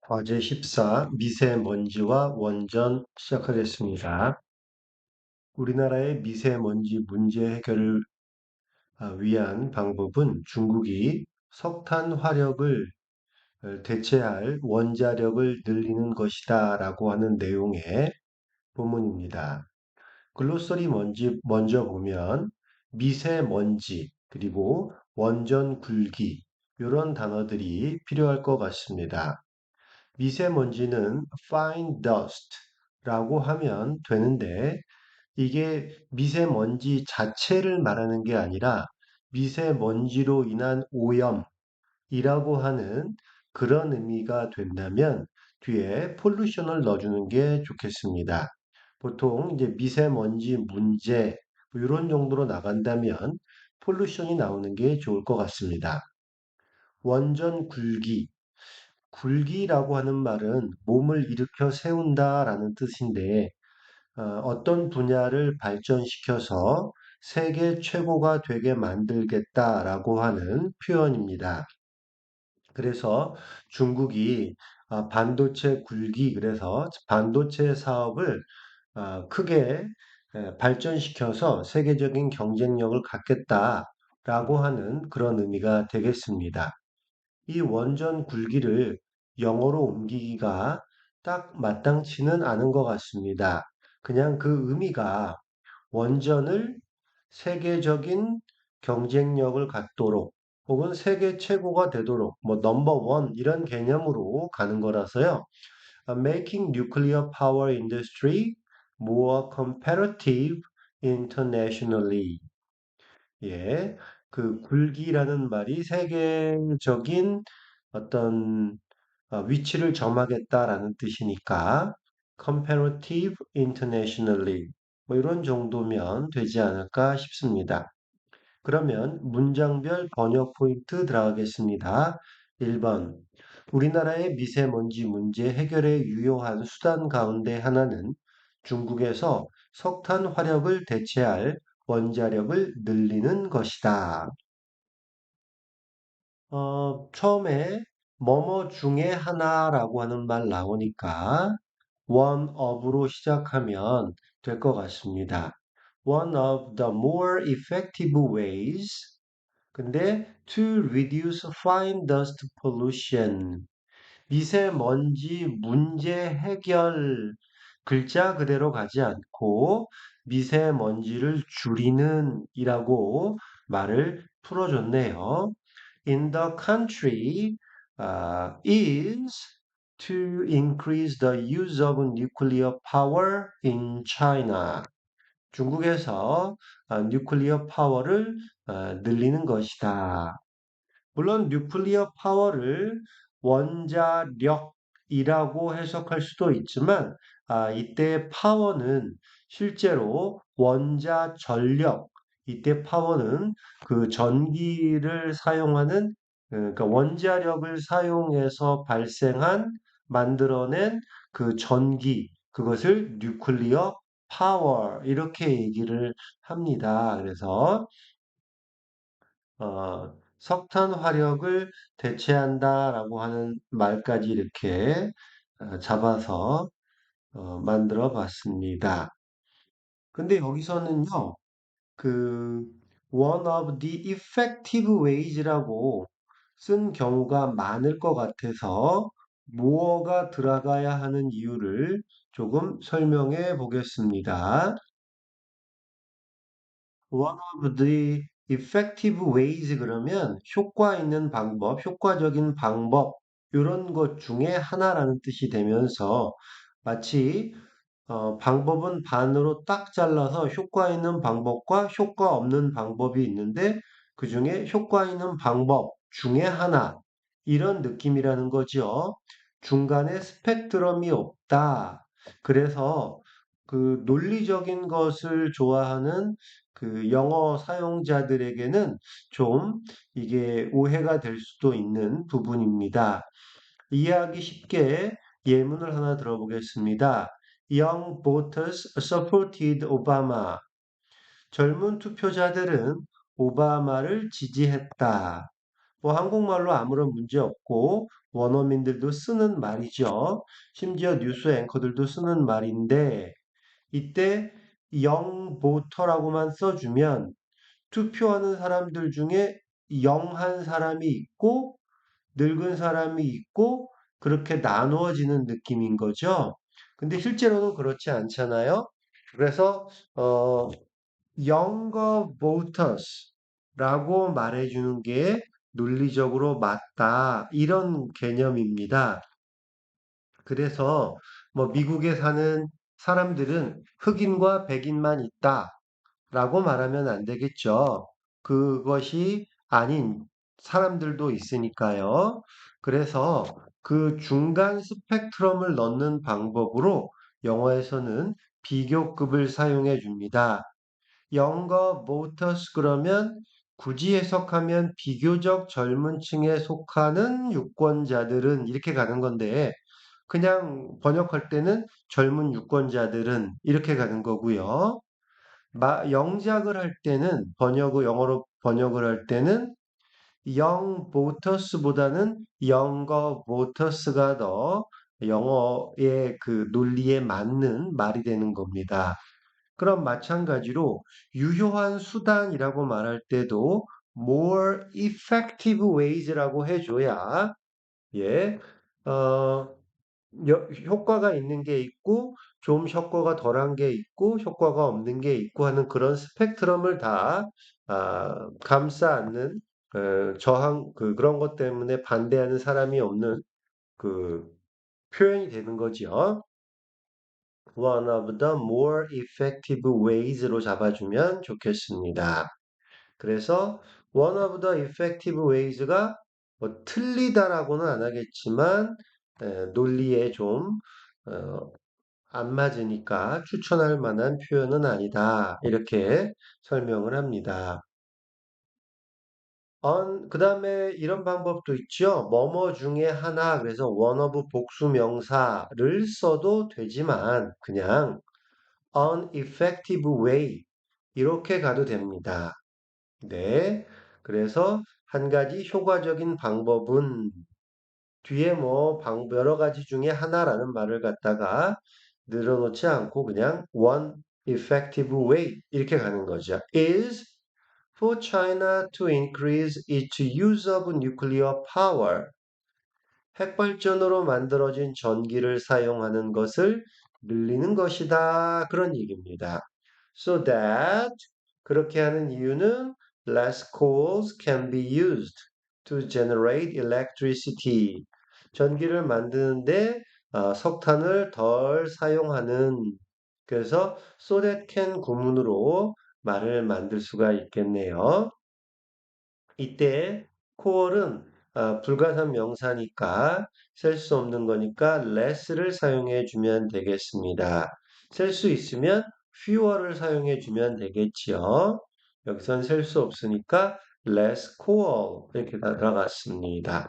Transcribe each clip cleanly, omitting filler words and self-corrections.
과제 14 미세먼지와 원전 시작하겠습니다. 우리나라의 미세먼지 문제 해결을 위한 방법은 중국이 석탄 화력을 대체할 원자력을 늘리는 것이다 라고 하는 내용의 본문입니다. 글로서리 먼저 보면 미세먼지 그리고 원전 굴기 이런 단어들이 필요할 것 같습니다. 미세먼지는 fine dust라고 하면 되는데 이게 미세먼지 자체를 말하는 게 아니라 미세먼지로 인한 오염이라고 하는 그런 의미가 된다면 뒤에 pollution을 넣어주는 게 좋겠습니다. 보통 이제 미세먼지 문제 뭐 이런 정도로 나간다면 pollution이 나오는 게 좋을 것 같습니다. 원전 굴기 굴기라고 하는 말은 몸을 일으켜 세운다라는 뜻인데 어떤 분야를 발전시켜서 세계 최고가 되게 만들겠다라고 하는 표현입니다. 그래서 중국이 반도체 굴기 그래서 반도체 사업을 크게 발전시켜서 세계적인 경쟁력을 갖겠다라고 하는 그런 의미가 되겠습니다. 이 원전 굴기를 영어로 옮기기가 딱 마땅치는 않은 것 같습니다. 그냥 그 의미가 원전을 세계적인 경쟁력을 갖도록 혹은 세계 최고가 되도록 뭐 넘버 원 이런 개념으로 가는 거라서요. Making nuclear power industry more competitive internationally. 예, 그 굴기라는 말이 세계적인 어떤 위치를 점하겠다라는 뜻이니까 comparative internationally 뭐 이런 정도면 되지 않을까 싶습니다. 그러면 문장별 번역 포인트 들어가겠습니다. 1번. 우리나라의 미세먼지 문제 해결에 유효한 수단 가운데 하나는 중국에서 석탄 화력을 대체할 원자력을 늘리는 것이다. 처음에 뭐뭐 중에 하나라고 하는 말 나오니까 one of로 시작하면 될 것 같습니다. One of the more effective ways. 근데 to reduce fine dust pollution. 미세먼지 문제 해결 글자 그대로 가지 않고 미세먼지를 줄이는 이라고 말을 풀어줬네요. In the country is to increase the use of nuclear power in China. 중국에서 뉴클리어 파워를 늘리는 것이다. 물론 뉴클리어 파워를 원자력이라고 해석할 수도 있지만 이때 파워는 실제로 원자 전력, 이때 파워는 그 전기를 사용하는 그러니까 원자력을 사용해서 만들어낸 그 전기, 그것을 뉴클리어 파워 이렇게 얘기를 합니다. 그래서 석탄 화력을 대체한다라고 하는 말까지 이렇게 잡아서 만들어 봤습니다. 근데 여기서는요, 그 one of the effective ways라고 쓴 경우가 많을 것 같아서 무어가 들어가야 하는 이유를 조금 설명해 보겠습니다. One of the effective ways 그러면 효과 있는 방법, 효과적인 방법 이런 것 중에 하나라는 뜻이 되면서 마치 방법은 반으로 딱 잘라서 효과 있는 방법과 효과 없는 방법이 있는데 그 중에 효과 있는 방법 중에 하나 이런 느낌이라는 거죠. 중간에 스펙트럼이 없다. 그래서 그 논리적인 것을 좋아하는 그 영어 사용자들에게는 좀 이게 오해가 될 수도 있는 부분입니다. 이해하기 쉽게 예문을 하나 들어보겠습니다. Young voters supported Obama. 젊은 투표자들은 오바마를 지지했다. 뭐 한국말로 아무런 문제 없고 원어민들도 쓰는 말이죠. 심지어 뉴스 앵커들도 쓰는 말인데 이때 영 보터라고만 써주면 투표하는 사람들 중에 영한 사람이 있고 늙은 사람이 있고 그렇게 나누어지는 느낌인 거죠. 근데 실제로는 그렇지 않잖아요. 그래서 younger voters라고 말해주는 게 논리적으로 맞다. 이런 개념입니다. 그래서 뭐 미국에 사는 사람들은 흑인과 백인만 있다. 라고 말하면 안 되겠죠. 그것이 아닌 사람들도 있으니까요. 그래서 그 중간 스펙트럼을 넣는 방법으로 영어에서는 비교급을 사용해 줍니다. younger voters 그러면 굳이 해석하면 비교적 젊은 층에 속하는 유권자들은 이렇게 가는 건데 그냥 번역할 때는 젊은 유권자들은 이렇게 가는 거고요. 영작을 할 때는 영어로 번역을 할 때는 young voters보다는 younger voters가 더 영어의 그 논리에 맞는 말이 되는 겁니다. 그럼 마찬가지로 유효한 수단이라고 말할 때도 more effective ways라고 해줘야 예, 어, 효과가 있는 게 있고 좀 효과가 덜한 게 있고 효과가 없는 게 있고 하는 그런 스펙트럼을 다 감싸 안는 그런 것 때문에 반대하는 사람이 없는 그 표현이 되는 거죠. One of the more effective ways로 잡아주면 좋겠습니다. 그래서 one of the effective ways가 뭐 틀리다라고는 안 하겠지만 논리에 좀 어, 안 맞으니까 추천할 만한 표현은 아니다. 이렇게 설명을 합니다. 그 다음에 이런 방법도 있죠. 뭐뭐 중에 하나, 그래서 one of 복수 명사를 써도 되지만 그냥 an effective way 이렇게 가도 됩니다. 네. 그래서 한 가지 효과적인 방법은 뒤에 뭐 여러 가지 중에 하나라는 말을 갖다가 늘어놓지 않고 그냥 one effective way 이렇게 가는 거죠. is for China to increase its use of nuclear power. 핵발전으로 만들어진 전기를 사용하는 것을 늘리는 것이다. 그런 얘기입니다. So that 그렇게 하는 이유는 less coals can be used to generate electricity. 전기를 만드는데 석탄을 덜 사용하는 그래서 so that can 구문으로 말을 만들 수가 있겠네요. 이때 코어는 불가산 명사니까 셀 수 없는 거니까 less를 사용해 주면 되겠습니다. 셀 수 있으면 fewer를 사용해 주면 되겠지요. 여기선 셀 수 없으니까 less coal 이렇게 들어갔습니다.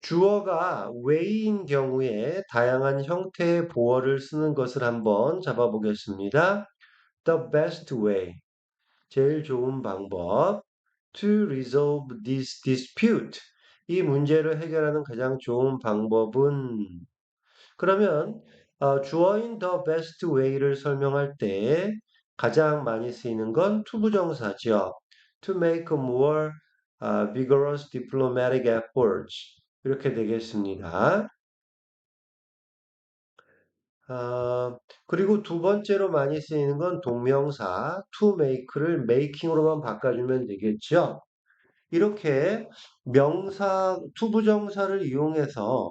주어가 way인 경우에 다양한 형태의 보어를 쓰는 것을 한번 잡아보겠습니다. The best way. 제일 좋은 방법. To resolve this dispute. 이 문제를 해결하는 가장 좋은 방법은 그러면 주어인 the best way를 설명할 때 가장 많이 쓰이는 건 투부정사죠. To make more vigorous diplomatic efforts. 이렇게 되겠습니다. 그리고 두 번째로 많이 쓰이는 건 동명사 to make를 making으로만 바꿔주면 되겠죠. 이렇게 투부정사를 이용해서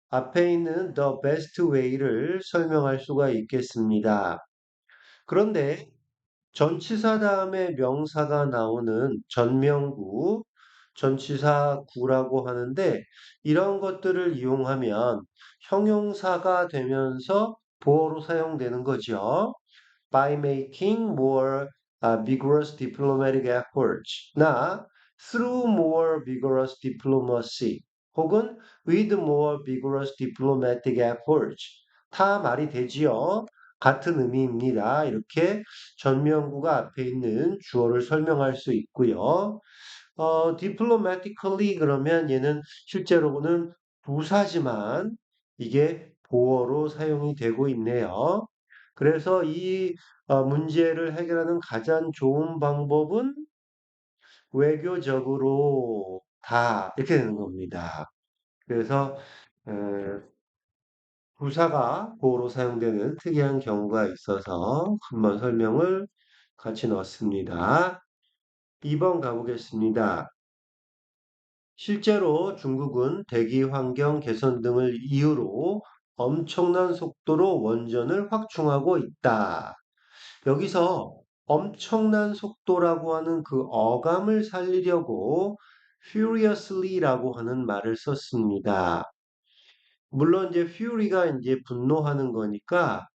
앞에 있는 the best way를 설명할 수가 있겠습니다. 그런데 전치사 다음에 명사가 나오는 전명구, 전치사 구라고 하는데 이런 것들을 이용하면 형용사가 되면서 보어로 사용되는 거죠. By making more vigorous diplomatic efforts 나 through more vigorous diplomacy 혹은 with more vigorous diplomatic efforts 다 말이 되지요. 같은 의미입니다. 이렇게 전명구가 앞에 있는 주어를 설명할 수 있고요. diplomatically 그러면 얘는 실제로는 부사지만 이게 보어로 사용이 되고 있네요. 그래서 이 문제를 해결하는 가장 좋은 방법은 외교적으로 다 이렇게 되는 겁니다. 그래서 에, 부사가 보어로 사용되는 특이한 경우가 있어서 한번 설명을 같이 넣었습니다. 2번 가보겠습니다. 실제로 중국은 대기 환경 개선 등을 이유로 엄청난 속도로 원전을 확충하고 있다. 여기서 엄청난 속도라고 하는 그 어감을 살리려고 furiously라고 하는 말을 썼습니다. 물론 이제 fury가 이제 분노하는 거니까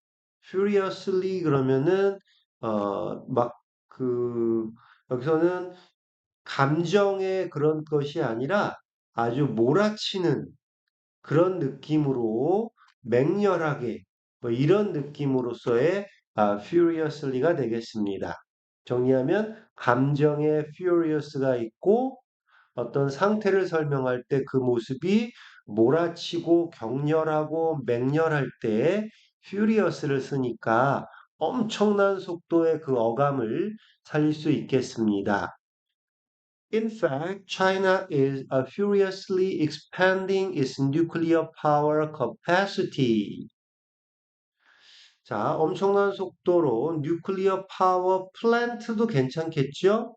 furiously 그러면은 막 그 여기서는 감정의 그런 것이 아니라 아주 몰아치는 그런 느낌으로 맹렬하게 뭐 이런 느낌으로서의 furiously가 되겠습니다. 정리하면 감정의 furious가 있고 어떤 상태를 설명할 때 그 모습이 몰아치고 격렬하고 맹렬할 때 furious를 쓰니까 엄청난 속도의 그 어감을 살릴 수 있겠습니다. In fact, China is furiously expanding its nuclear power capacity. 자, 엄청난 속도로 뉴클리어 파워 플랜트도 괜찮겠죠?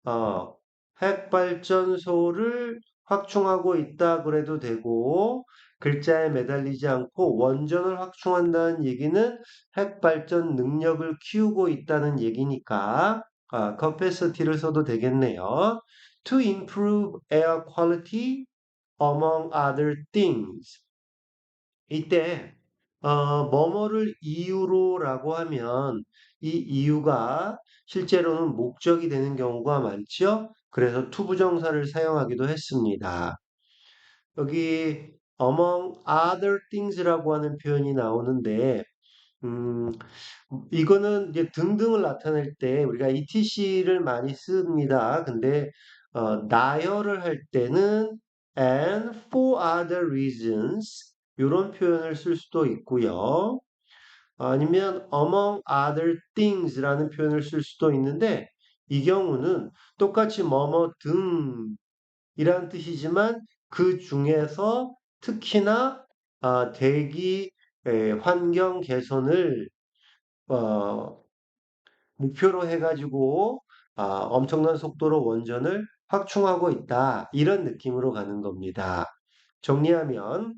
어, 핵발전소를 확충하고 있다 그래도 되고, 글자에 매달리지 않고 원전을 확충한다는 얘기는 핵발전 능력을 키우고 있다는 얘기니까, capacity를 써도 되겠네요. To improve air quality among other things. 이때 뭐뭐를 이유로라고 하면 이 이유가 실제로는 목적이 되는 경우가 많죠. 그래서 투부정사를 사용하기도 했습니다. 여기 among other things라고 하는 표현이 나오는데 음, 이거는 이제 등등을 나타낼 때 우리가 etc를 많이 씁니다. 근데 나열을 할 때는 and for other reasons 이런 표현을 쓸 수도 있고요. 아니면 among other things라는 표현을 쓸 수도 있는데 이 경우는 똑같이 뭐뭐 등이란 뜻이지만 그 중에서 특히나 대기 환경 개선을 어, 목표로 해가지고 엄청난 속도로 원전을 확충하고 있다. 이런 느낌으로 가는 겁니다. 정리하면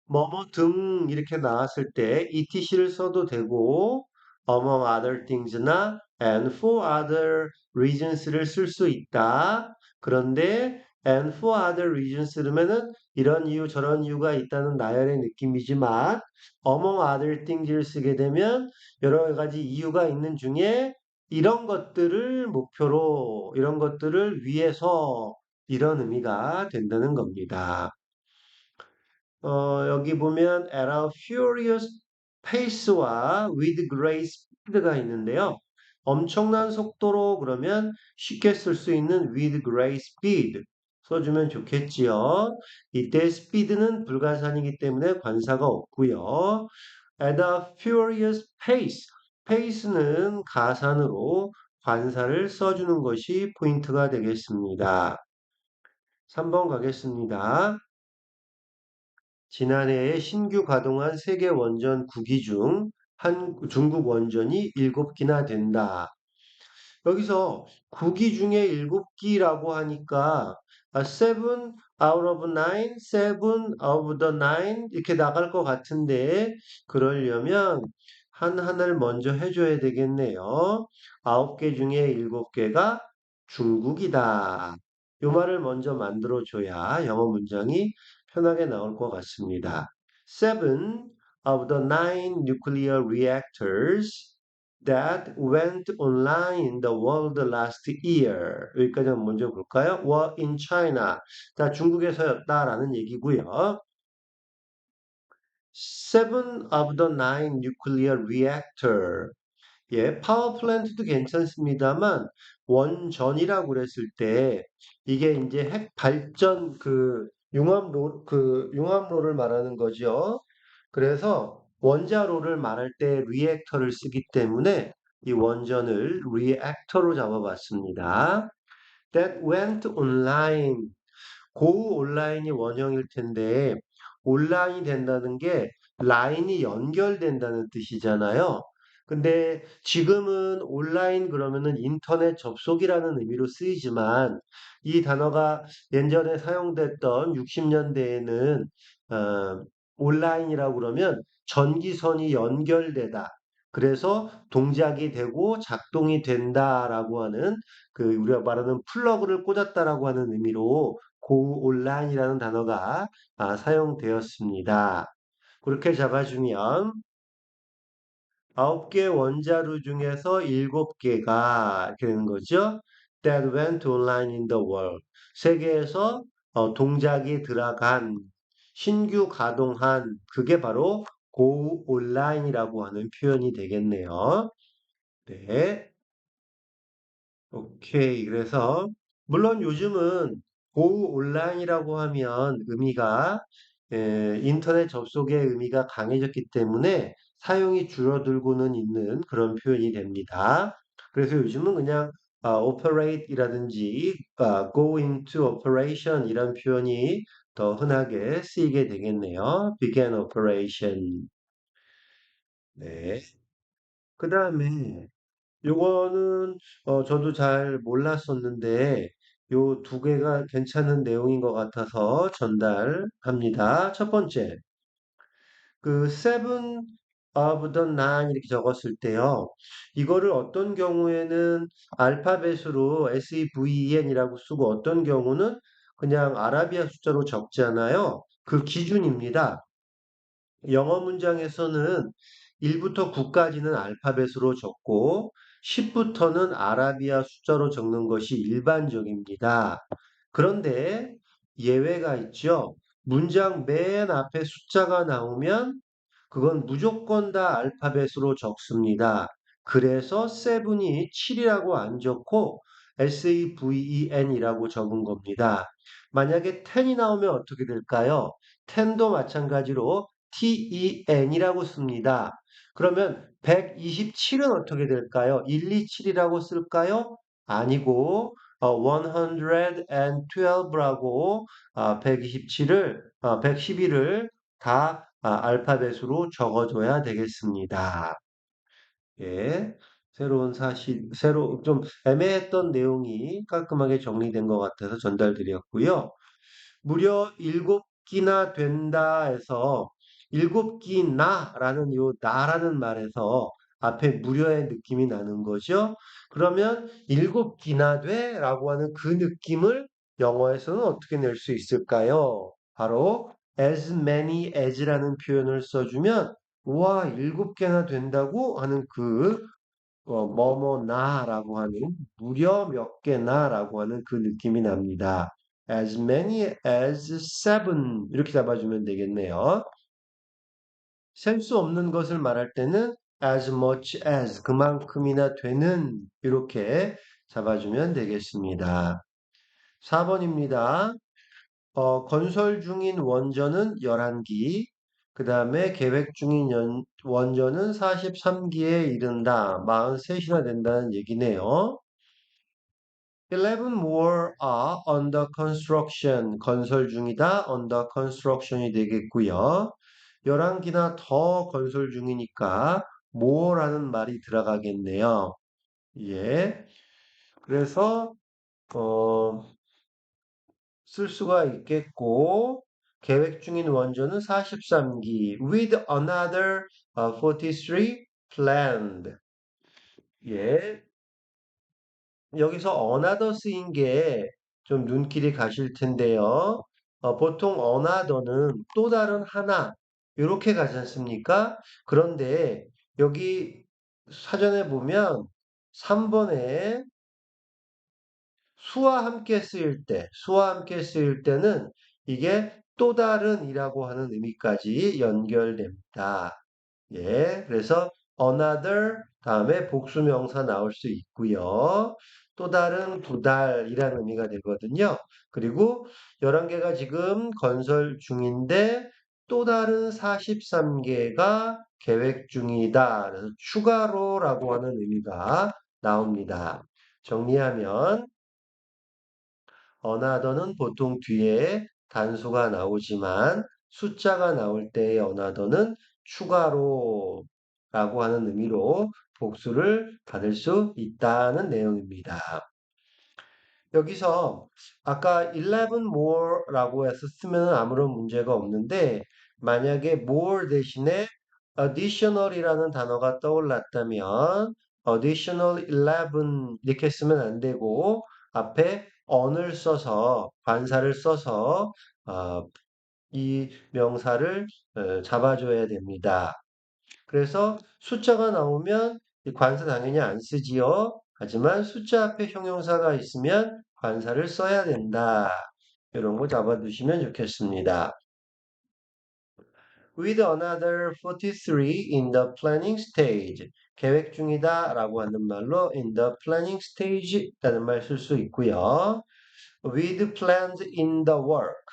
뭐뭐 등 이렇게 나왔을 때 etc를 써도 되고 among other things나 and for other reasons를 쓸 수 있다. 그런데 and for other reasons 쓰면은 이런 이유 저런 이유가 있다는 나열의 느낌이지만 among other things를 쓰게 되면 여러 가지 이유가 있는 중에 이런 것들을 목표로 이런 것들을 위해서 이런 의미가 된다는 겁니다. 여기 보면 at a furious pace와 with great speed가 있는데요. 엄청난 속도로 그러면 쉽게 쓸 수 있는 with great speed 써주면 좋겠지요. 이때 speed는 불가산이기 때문에 관사가 없고요. at a furious pace, pace는 가산으로 관사를 써주는 것이 포인트가 되겠습니다. 3번 가겠습니다. 지난해에 신규 가동한 세계 원전 9기 중 중국 원전이 7기나 된다. 여기서 9기 중에 7기라고 하니까 7 out of 9, 7 of the 9 이렇게 나갈 것 같은데 그러려면 하나를 먼저 해줘야 되겠네요. 9개 중에 7개가 중국이다. 이 말을 먼저 만들어줘야 영어 문장이 편하게 나올 것 같습니다. 7 of the 9 nuclear reactors that went online in the world last year. 여기까지 한번 먼저 볼까요? were in China. 자, 중국에서였다라는 얘기고요. 7 of the 9 nuclear reactor. 예, 파워 플랜트도 괜찮습니다만 원전이라고 그랬을 때 이게 이제 핵 발전 융합로를 말하는 거죠. 그래서 원자로를 말할 때 리액터를 쓰기 때문에 이 원전을 리액터로 잡아봤습니다. That went online. 고우 온라인이 원형일 텐데 온라인이 된다는 게 라인이 연결된다는 뜻이잖아요. 근데 지금은 온라인 그러면은 인터넷 접속이라는 의미로 쓰이지만 이 단어가 예전에 사용됐던 60년대에는 온라인이라고 그러면 전기선이 연결되다. 그래서 동작이 되고 작동이 된다라고 하는 우리가 말하는 플러그를 꽂았다라고 하는 의미로 고 온라인이라는 단어가 사용되었습니다. 그렇게 잡아주면 9개 원자로 중에서 7개가 이렇게 되는 거죠. That went online in the world. 세계에서 동작이 들어간 신규 가동한 그게 바로 고 온라인이라고 하는 표현이 되겠네요. 네. 오케이. 그래서, 물론 요즘은 고 온라인이라고 하면 의미가, 인터넷 접속의 의미가 강해졌기 때문에 사용이 줄어들고는 있는 그런 표현이 됩니다. 그래서 요즘은 그냥 operate이라든지 go into operation 이런 표현이 더 흔하게 쓰이게 되겠네요. begin operation. 네. 그 다음에 요거는 저도 잘 몰랐었는데 요 두 개가 괜찮은 내용인 것 같아서 전달합니다. 첫 번째, 그 seven of the nine 이렇게 적었을 때요. 이거를 어떤 경우에는 알파벳으로 seven이라고 쓰고 어떤 경우는 그냥 아라비아 숫자로 적잖아요. 그 기준입니다. 영어 문장에서는 1부터 9까지는 알파벳으로 적고 10부터는 아라비아 숫자로 적는 것이 일반적입니다. 그런데 예외가 있죠. 문장 맨 앞에 숫자가 나오면 그건 무조건 다 알파벳으로 적습니다. 그래서 seven이 7이라고 안 적고 seven이라고 적은 겁니다. 만약에 10이 나오면 어떻게 될까요? 10도 마찬가지로 ten이라고 씁니다. 그러면 127은 어떻게 될까요? 127이라고 쓸까요? 아니고 112라고 111을 다 알파벳으로 적어줘야 되겠습니다. 예. 좀 애매했던 내용이 깔끔하게 정리된 것 같아서 전달드렸고요. 무려 7끼나 된다 해서 7끼나라는 요 나라는 말에서 앞에 무려의 느낌이 나는 거죠. 그러면 7끼나 돼라고 하는 그 느낌을 영어에서는 어떻게 낼 수 있을까요? 바로 as many as라는 표현을 써주면 와, 7개나 된다고 하는 뭐뭐나라고 하는 무려 몇 개나라고 하는 그 느낌이 납니다. As many as seven 이렇게 잡아주면 되겠네요. 셀 수 없는 것을 말할 때는 as much as 그만큼이나 되는 이렇게 잡아주면 되겠습니다. 4번입니다. 건설 중인 원전은 11기, 그 다음에 계획 중인 원전은 43기에 이른다. 43이나 된다는 얘기네요. 11 more are under construction. 건설 중이다. under construction이 되겠고요. 11기나 더 건설 중이니까 more라는 말이 들어가겠네요. 예. 그래서 어, 쓸 수가 있겠고 계획 중인 원전은 43기 with another 43 planned. 예. 여기서 another 쓰인 게 좀 눈길이 가실 텐데요. 보통 another는 또 다른 하나 이렇게 가지 않습니까? 그런데 여기 사전에 보면 3번에 수와 함께 쓰일 때는 이게 또 다른이라고 하는 의미까지 연결됩니다. 예, 그래서 another 다음에 복수명사 나올 수 있고요. 또 다른 두 달이라는 의미가 되거든요. 그리고 11개가 지금 건설 중인데 또 다른 43개가 계획 중이다. 그래서 추가로라고 하는 의미가 나옵니다. 정리하면 어나더는 보통 뒤에 단수가 나오지만 숫자가 나올 때의 어나더는 추가로 라고 하는 의미로 복수를 받을 수 있다는 내용입니다. 여기서 아까 11 more라고 해서 쓰면 아무런 문제가 없는데 만약에 more 대신에 additional이라는 단어가 떠올랐다면 additional 11 이렇게 쓰면 안 되고 앞에 on을 써서 관사를 써서 어, 이 명사를 잡아줘야 됩니다. 그래서 숫자가 나오면 이 관사 당연히 안 쓰지요. 하지만 숫자 앞에 형용사가 있으면 관사를 써야 된다. 이런 거 잡아두시면 좋겠습니다. With another 43 in the planning stage. 계획 중이다 라고 하는 말로 in the planning stage 라는 말 쓸 수 있고요. With plans in the work.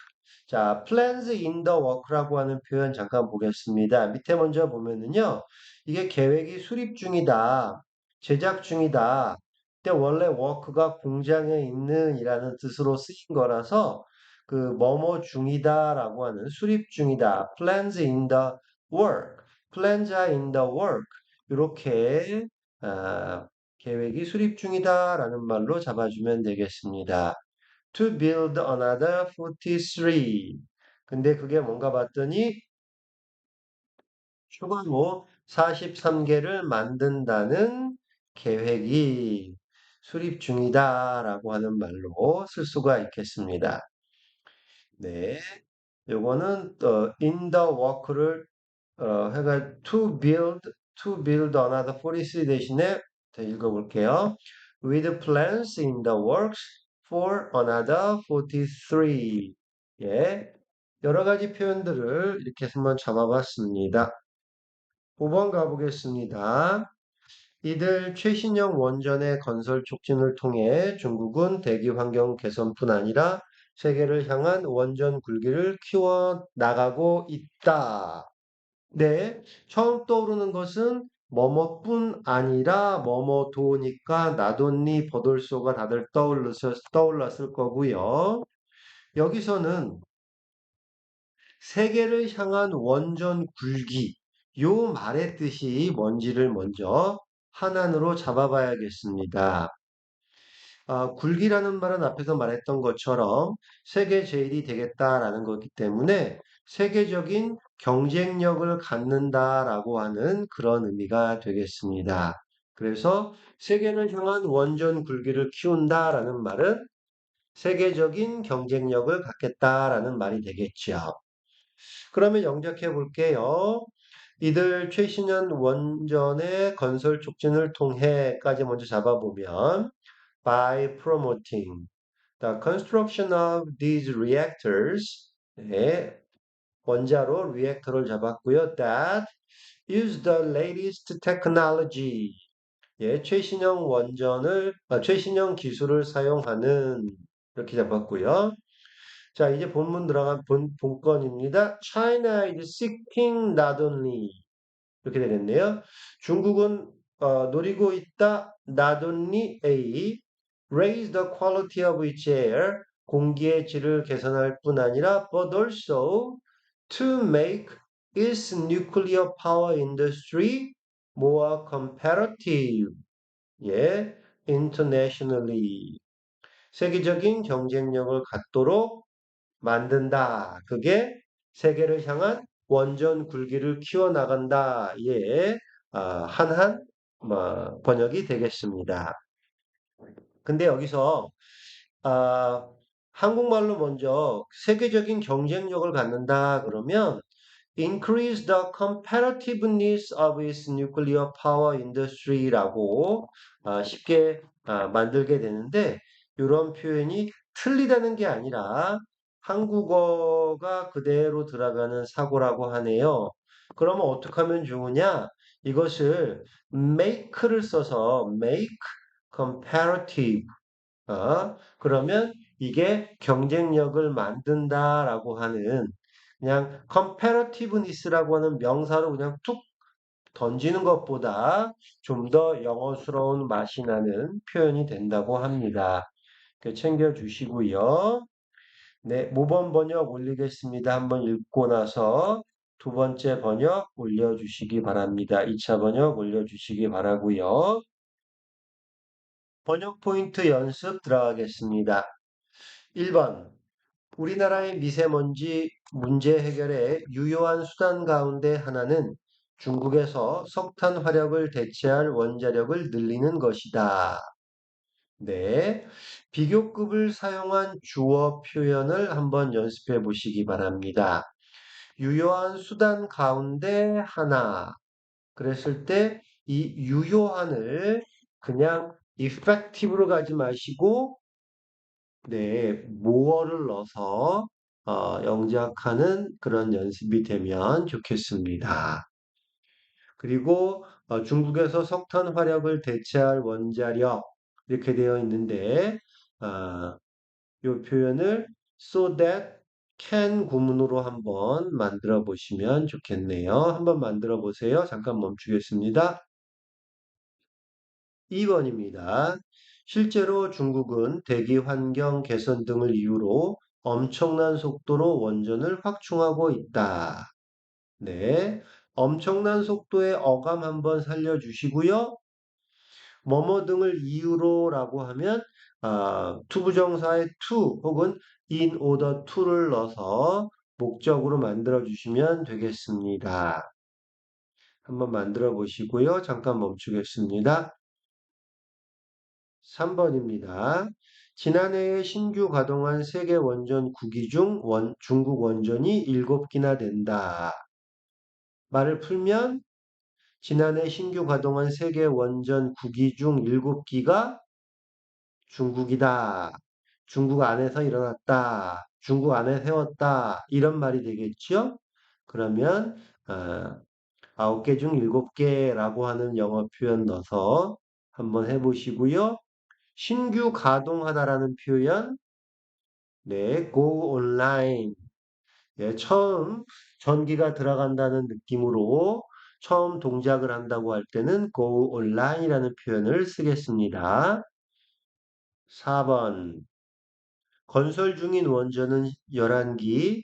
자, plans in the work라고 하는 표현 잠깐 보겠습니다. 밑에 먼저 보면은요. 이게 계획이 수립 중이다. 제작 중이다. 근데 원래 work가 공장에 있는 이라는 뜻으로 쓰인 거라서 그 뭐뭐 중이다라고 하는 수립 중이다. plans in the work. plans are in the work. 이렇게 계획이 수립 중이다라는 말로 잡아주면 되겠습니다. To build another 43. 근데 그게 뭔가 봤더니 추가로 43개를 만든다는 계획이 수립 중이다라고 하는 말로 쓸 수가 있겠습니다. 네. 요거는 in the work를 해가 to build another 43 대신에 더 읽어볼게요. With plans in the works for another 43. 예. 여러 가지 표현들을 이렇게 한번 잡아봤습니다. 5번 가보겠습니다. 이들 최신형 원전의 건설 촉진을 통해 중국은 대기 환경 개선뿐 아니라 세계를 향한 원전 굴기를 키워 나가고 있다. 네, 처음 떠오르는 것은 뭐뭐뿐 아니라 뭐뭐도니까 나돈니 버돌소가 다들 떠올랐을 거고요. 여기서는 세계를 향한 원전 굴기 요 말의 뜻이 뭔지를 먼저 한안으로 잡아봐야겠습니다. 굴기라는 말은 앞에서 말했던 것처럼 세계 제일이 되겠다라는 거기 때문에 세계적인 경쟁력을 갖는다라고 하는 그런 의미가 되겠습니다. 그래서 세계를 향한 원전 굴기를 키운다라는 말은 세계적인 경쟁력을 갖겠다라는 말이 되겠죠. 그러면 영작해 볼게요. 이들 최신형 원전의 건설 촉진을 통해까지 먼저 잡아보면 by promoting the construction of these reactors 네, 원자로 리액터를 잡았고요. that use the latest technology 예, 최신형 기술을 사용하는 이렇게 잡았고요. 자, 이제 본문 들어간 본건입니다. China is seeking not only 이렇게 되겠네요. 중국은 노리고 있다. not only A raise the quality of its air 공기의 질을 개선할 뿐 아니라 but also to make its nuclear power industry more competitive. 예, internationally 세계적인 경쟁력을 갖도록 만든다. 그게 세계를 향한 원전 굴기를 키워나간다. 예, 한한 번역이 되겠습니다. 근데 여기서 아, 한국말로 먼저 세계적인 경쟁력을 갖는다 그러면 increase the competitiveness of its nuclear power industry라고 쉽게 만들게 되는데 이런 표현이 틀리다는 게 아니라 한국어가 그대로 들어가는 사고라고 하네요. 그러면 어떻게 하면 좋으냐? 이것을 make를 써서 make comparative. 그러면 이게 경쟁력을 만든다라고 하는 그냥 comparativeness라고 하는 명사로 그냥 툭 던지는 것보다 좀 더 영어스러운 맛이 나는 표현이 된다고 합니다. 챙겨주시고요. 네, 모범 번역 올리겠습니다. 한번 읽고 나서 두 번째 번역 올려주시기 바랍니다. 2차 번역 올려주시기 바라고요. 번역 포인트 연습 들어가겠습니다. 1번. 우리나라의 미세먼지 문제 해결의 유효한 수단 가운데 하나는 중국에서 석탄 화력을 대체할 원자력을 늘리는 것이다. 네. 비교급을 사용한 주어 표현을 한번 연습해 보시기 바랍니다. 유효한 수단 가운데 하나. 그랬을 때 이 유효한을 그냥 effective로 가지 마시고 네, more를 넣어서 영작하는 그런 연습이 되면 좋겠습니다. 그리고 중국에서 석탄 화력을 대체할 원자력 이렇게 되어 있는데 이 표현을 so that can 구문으로 한번 만들어 보시면 좋겠네요. 한번 만들어 보세요. 잠깐 멈추겠습니다. 2번입니다. 실제로 중국은 대기 환경 개선 등을 이유로 엄청난 속도로 원전을 확충하고 있다. 네. 엄청난 속도의 어감 한번 살려주시고요. 뭐뭐 등을 이유로라고 하면 투부정사의 to 혹은 in order to를 넣어서 목적으로 만들어 주시면 되겠습니다. 한번 만들어 보시고요. 잠깐 멈추겠습니다. 3번입니다. 지난해에 신규 가동한 세계 원전 9기 중 중국 원전이 7기나 된다. 말을 풀면 지난해 신규 가동한 세계 원전 9기 중 7기가 중국이다. 중국 안에서 일어났다. 중국 안에 세웠다. 이런 말이 되겠죠? 그러면 9개 중 7개라고 하는 영어 표현 넣어서 한번 해보시고요. 신규 가동하다라는 표현, 네, go online. 예, 처음 전기가 들어간다는 느낌으로 처음 동작을 한다고 할 때는 go online이라는 표현을 쓰겠습니다. 4번. 건설 중인 원전은 11기,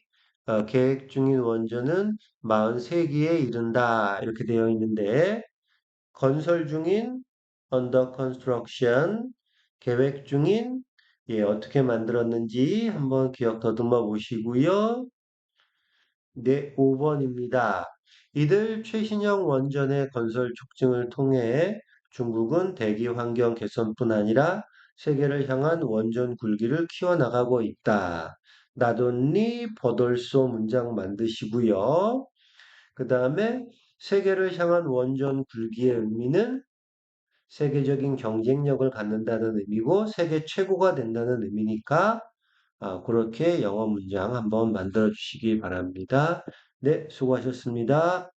계획 중인 원전은 43기에 이른다. 이렇게 되어 있는데, 건설 중인 under construction, 계획 중인 예, 어떻게 만들었는지 한번 기억 더듬어 보시고요. 네, 5번입니다. 이들 최신형 원전의 건설 촉진을 통해 중국은 대기 환경 개선뿐 아니라 세계를 향한 원전 굴기를 키워나가고 있다. 나돈니 버돌소 문장 만드시고요. 그 다음에 세계를 향한 원전 굴기의 의미는 세계적인 경쟁력을 갖는다는 의미고 세계 최고가 된다는 의미니까 그렇게 영어 문장 한번 만들어 주시기 바랍니다. 네, 수고하셨습니다.